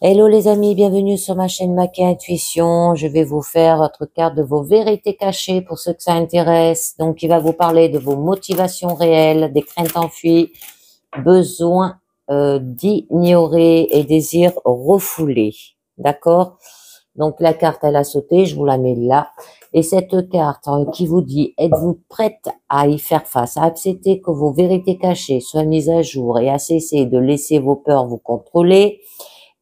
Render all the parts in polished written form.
Hello les amis, bienvenue sur ma chaîne Maki Intuition. Je vais vous faire votre carte de vos vérités cachées pour ceux que ça intéresse. Donc, il va vous parler de vos motivations réelles, des craintes enfuies, besoins d'ignorer et désirs refoulés. D'accord? Donc, la carte, elle a sauté, je vous la mets là. Et cette carte qui vous dit, êtes-vous prête à y faire face, à accepter que vos vérités cachées soient mises à jour et à cesser de laisser vos peurs vous contrôler?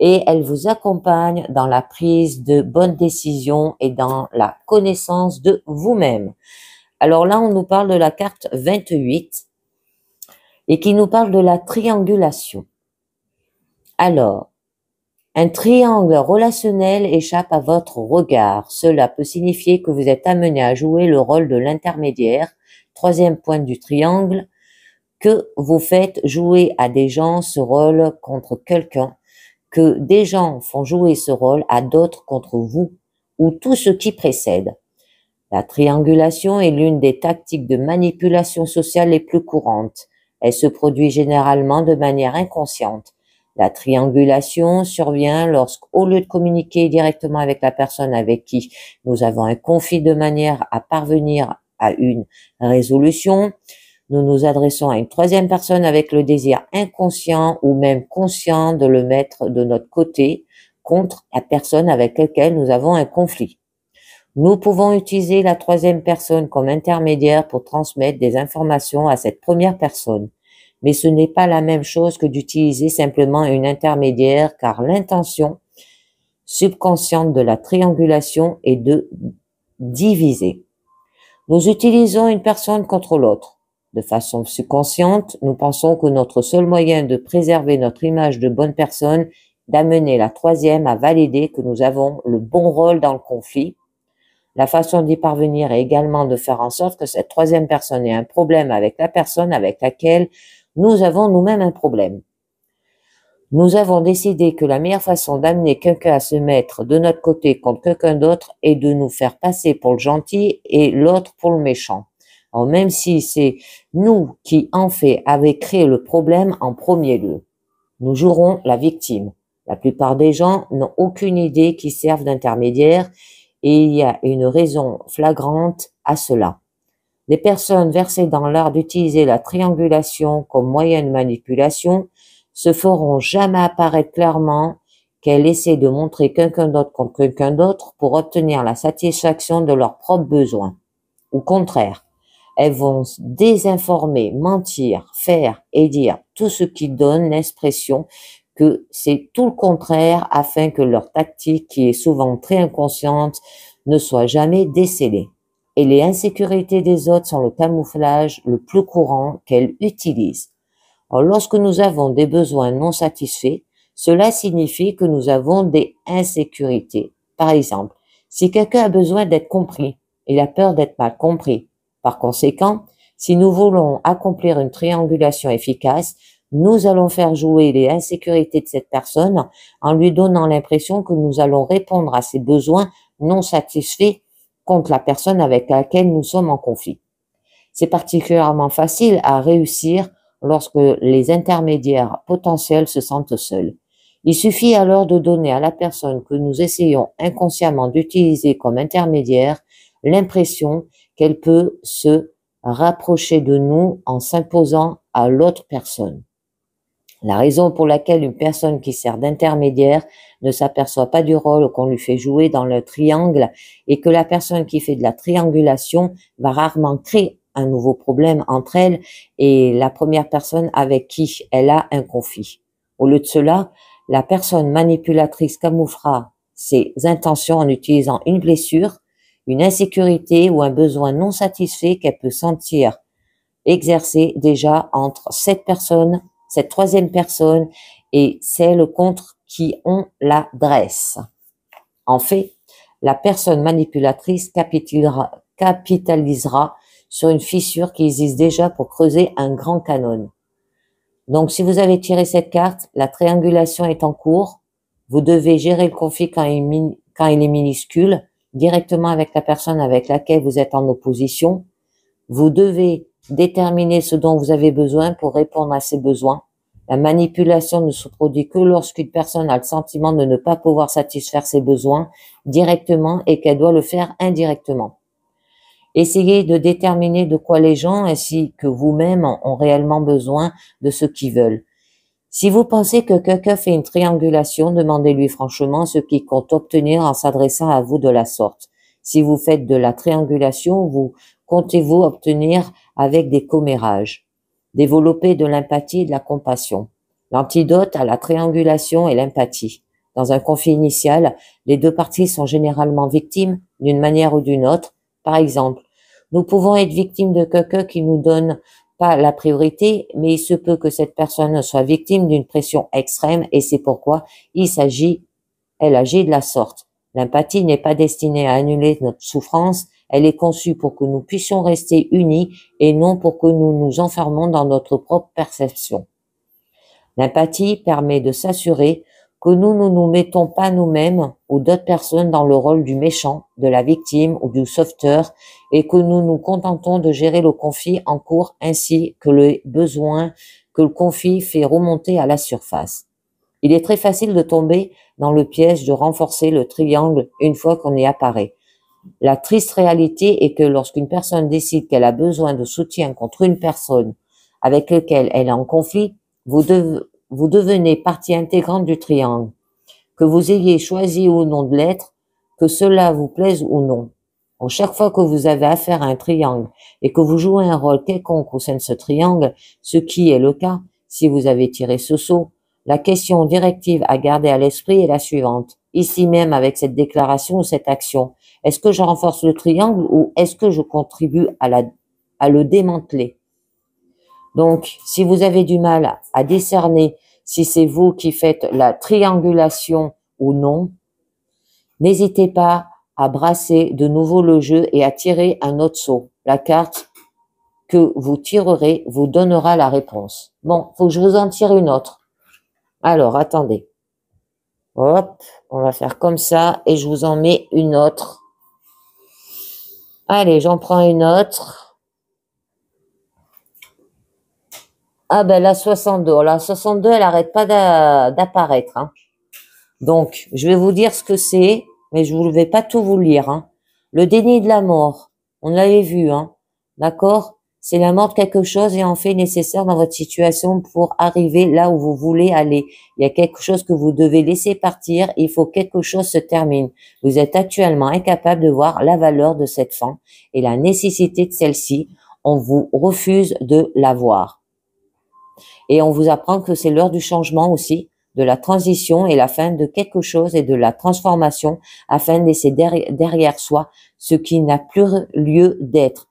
Et elle vous accompagne dans la prise de bonnes décisions et dans la connaissance de vous-même. Alors là, on nous parle de la carte 28 et qui nous parle de la triangulation. Alors, un triangle relationnel échappe à votre regard. Cela peut signifier que vous êtes amené à jouer le rôle de l'intermédiaire, troisième point du triangle, que vous faites jouer à des gens ce rôle contre quelqu'un, que des gens font jouer ce rôle à d'autres contre vous ou tout ce qui précède. La triangulation est l'une des tactiques de manipulation sociale les plus courantes. Elle se produit généralement de manière inconsciente. La triangulation survient lorsqu'au lieu de communiquer directement avec la personne avec qui nous avons un conflit de manière à parvenir à une résolution, nous nous adressons à une troisième personne avec le désir inconscient ou même conscient de le mettre de notre côté contre la personne avec laquelle nous avons un conflit. Nous pouvons utiliser la troisième personne comme intermédiaire pour transmettre des informations à cette première personne. Mais ce n'est pas la même chose que d'utiliser simplement une intermédiaire car l'intention subconsciente de la triangulation est de diviser. Nous utilisons une personne contre l'autre. De façon subconsciente, nous pensons que notre seul moyen de préserver notre image de bonne personne, d'amener la troisième à valider que nous avons le bon rôle dans le conflit. La façon d'y parvenir est également de faire en sorte que cette troisième personne ait un problème avec la personne avec laquelle nous avons nous-mêmes un problème. Nous avons décidé que la meilleure façon d'amener quelqu'un à se mettre de notre côté contre quelqu'un d'autre est de nous faire passer pour le gentil et l'autre pour le méchant. Alors même si c'est nous qui, en fait, avons créé le problème en premier lieu, nous jouerons la victime. La plupart des gens n'ont aucune idée qu'ils servent d'intermédiaire et il y a une raison flagrante à cela. Les personnes versées dans l'art d'utiliser la triangulation comme moyen de manipulation se feront jamais apparaître clairement qu'elles essaient de montrer quelqu'un d'autre contre quelqu'un d'autre pour obtenir la satisfaction de leurs propres besoins. Au contraire, elles vont désinformer, mentir, faire et dire tout ce qui donne l'expression que c'est tout le contraire afin que leur tactique, qui est souvent très inconsciente, ne soit jamais décelée. Et les insécurités des autres sont le camouflage le plus courant qu'elles utilisent. Alors, lorsque nous avons des besoins non satisfaits, cela signifie que nous avons des insécurités. Par exemple, si quelqu'un a besoin d'être compris, il a peur d'être mal compris. Par conséquent, si nous voulons accomplir une triangulation efficace, nous allons faire jouer les insécurités de cette personne en lui donnant l'impression que nous allons répondre à ses besoins non satisfaits contre la personne avec laquelle nous sommes en conflit. C'est particulièrement facile à réussir lorsque les intermédiaires potentiels se sentent seuls. Il suffit alors de donner à la personne que nous essayons inconsciemment d'utiliser comme intermédiaire l'impression qu'elle peut se rapprocher de nous en s'imposant à l'autre personne. La raison pour laquelle une personne qui sert d'intermédiaire ne s'aperçoit pas du rôle qu'on lui fait jouer dans le triangle est que la personne qui fait de la triangulation va rarement créer un nouveau problème entre elle et la première personne avec qui elle a un conflit. Au lieu de cela, la personne manipulatrice camouflera ses intentions en utilisant une blessure, une insécurité ou un besoin non satisfait qu'elle peut sentir exercer déjà entre cette troisième personne et celle contre qui on l'adresse. En fait, la personne manipulatrice capitalisera sur une fissure qui existe déjà pour creuser un grand canon. Donc, si vous avez tiré cette carte, la triangulation est en cours. Vous devez gérer le conflit quand il est minuscule, directement avec la personne avec laquelle vous êtes en opposition. Vous devez déterminer ce dont vous avez besoin pour répondre à ces besoins. La manipulation ne se produit que lorsqu'une personne a le sentiment de ne pas pouvoir satisfaire ses besoins directement et qu'elle doit le faire indirectement. Essayez de déterminer de quoi les gens ainsi que vous-même ont réellement besoin de ce qu'ils veulent. Si vous pensez que quelqu'un fait une triangulation, demandez-lui franchement ce qu'il compte obtenir en s'adressant à vous de la sorte. Si vous faites de la triangulation, vous comptez-vous obtenir avec des commérages. Développer de l'empathie et de la compassion. L'antidote à la triangulation est l'empathie. Dans un conflit initial, les deux parties sont généralement victimes d'une manière ou d'une autre. Par exemple, nous pouvons être victimes de quelqu'un qui nous donne pas la priorité, mais il se peut que cette personne soit victime d'une pression extrême et c'est pourquoi elle agit de la sorte. L'empathie n'est pas destinée à annuler notre souffrance, elle est conçue pour que nous puissions rester unis et non pour que nous nous enfermons dans notre propre perception. L'empathie permet de s'assurer que nous ne nous mettons pas nous-mêmes ou d'autres personnes dans le rôle du méchant, de la victime ou du sauveteur et que nous nous contentons de gérer le conflit en cours ainsi que les besoins que le conflit fait remonter à la surface. Il est très facile de tomber dans le piège de renforcer le triangle une fois qu'on y apparaît. La triste réalité est que lorsqu'une personne décide qu'elle a besoin de soutien contre une personne avec laquelle elle est en conflit, vous devenez partie intégrante du triangle. Que vous ayez choisi ou non de l'être, que cela vous plaise ou non. Donc, chaque fois que vous avez affaire à un triangle et que vous jouez un rôle quelconque au sein de ce triangle, ce qui est le cas si vous avez tiré ce sceau, la question directive à garder à l'esprit est la suivante. Ici même avec cette déclaration ou cette action, est-ce que je renforce le triangle ou est-ce que je contribue à le démanteler? Donc, si vous avez du mal à décerner si c'est vous qui faites la triangulation ou non, n'hésitez pas à brasser de nouveau le jeu et à tirer un autre sceau. La carte que vous tirerez vous donnera la réponse. Bon, faut que je vous en tire une autre. Alors, attendez. Hop, on va faire comme ça et je vous en mets une autre. Allez, j'en prends une autre. Ah ben la 62. La 62, elle arrête pas d'apparaître. Hein. Donc, je vais vous dire ce que c'est, mais je ne vais pas tout vous lire. Hein. Le déni de la mort, on l'avait vu, hein. D'accord? C'est la mort de quelque chose et en fait nécessaire dans votre situation pour arriver là où vous voulez aller. Il y a quelque chose que vous devez laisser partir, il faut que quelque chose se termine. Vous êtes actuellement incapable de voir la valeur de cette fin et la nécessité de celle-ci. On vous refuse de la voir. Et on vous apprend que c'est l'heure du changement aussi, de la transition et la fin de quelque chose et de la transformation afin de laisser derrière soi ce qui n'a plus lieu d'être.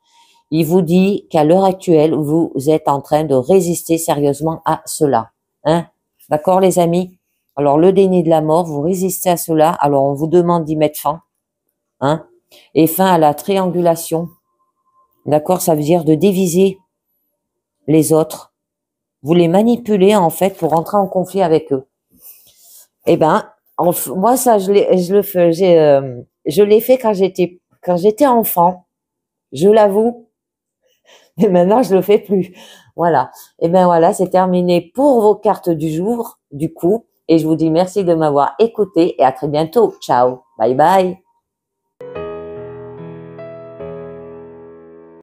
Il vous dit qu'à l'heure actuelle, vous êtes en train de résister sérieusement à cela. Hein? D'accord, les amis? Alors, le déni de la mort, vous résistez à cela. Alors, on vous demande d'y mettre fin. Hein? Et fin à la triangulation. D'accord? Ça veut dire de diviser les autres. Vous les manipulez, en fait, pour entrer en conflit avec eux. Eh ben, moi, ça, je l'ai fait quand j'étais enfant. Je l'avoue. Mais maintenant, je le fais plus. Voilà. Et ben voilà, c'est terminé pour vos cartes du jour, du coup. Et je vous dis merci de m'avoir écouté et à très bientôt. Ciao. Bye bye.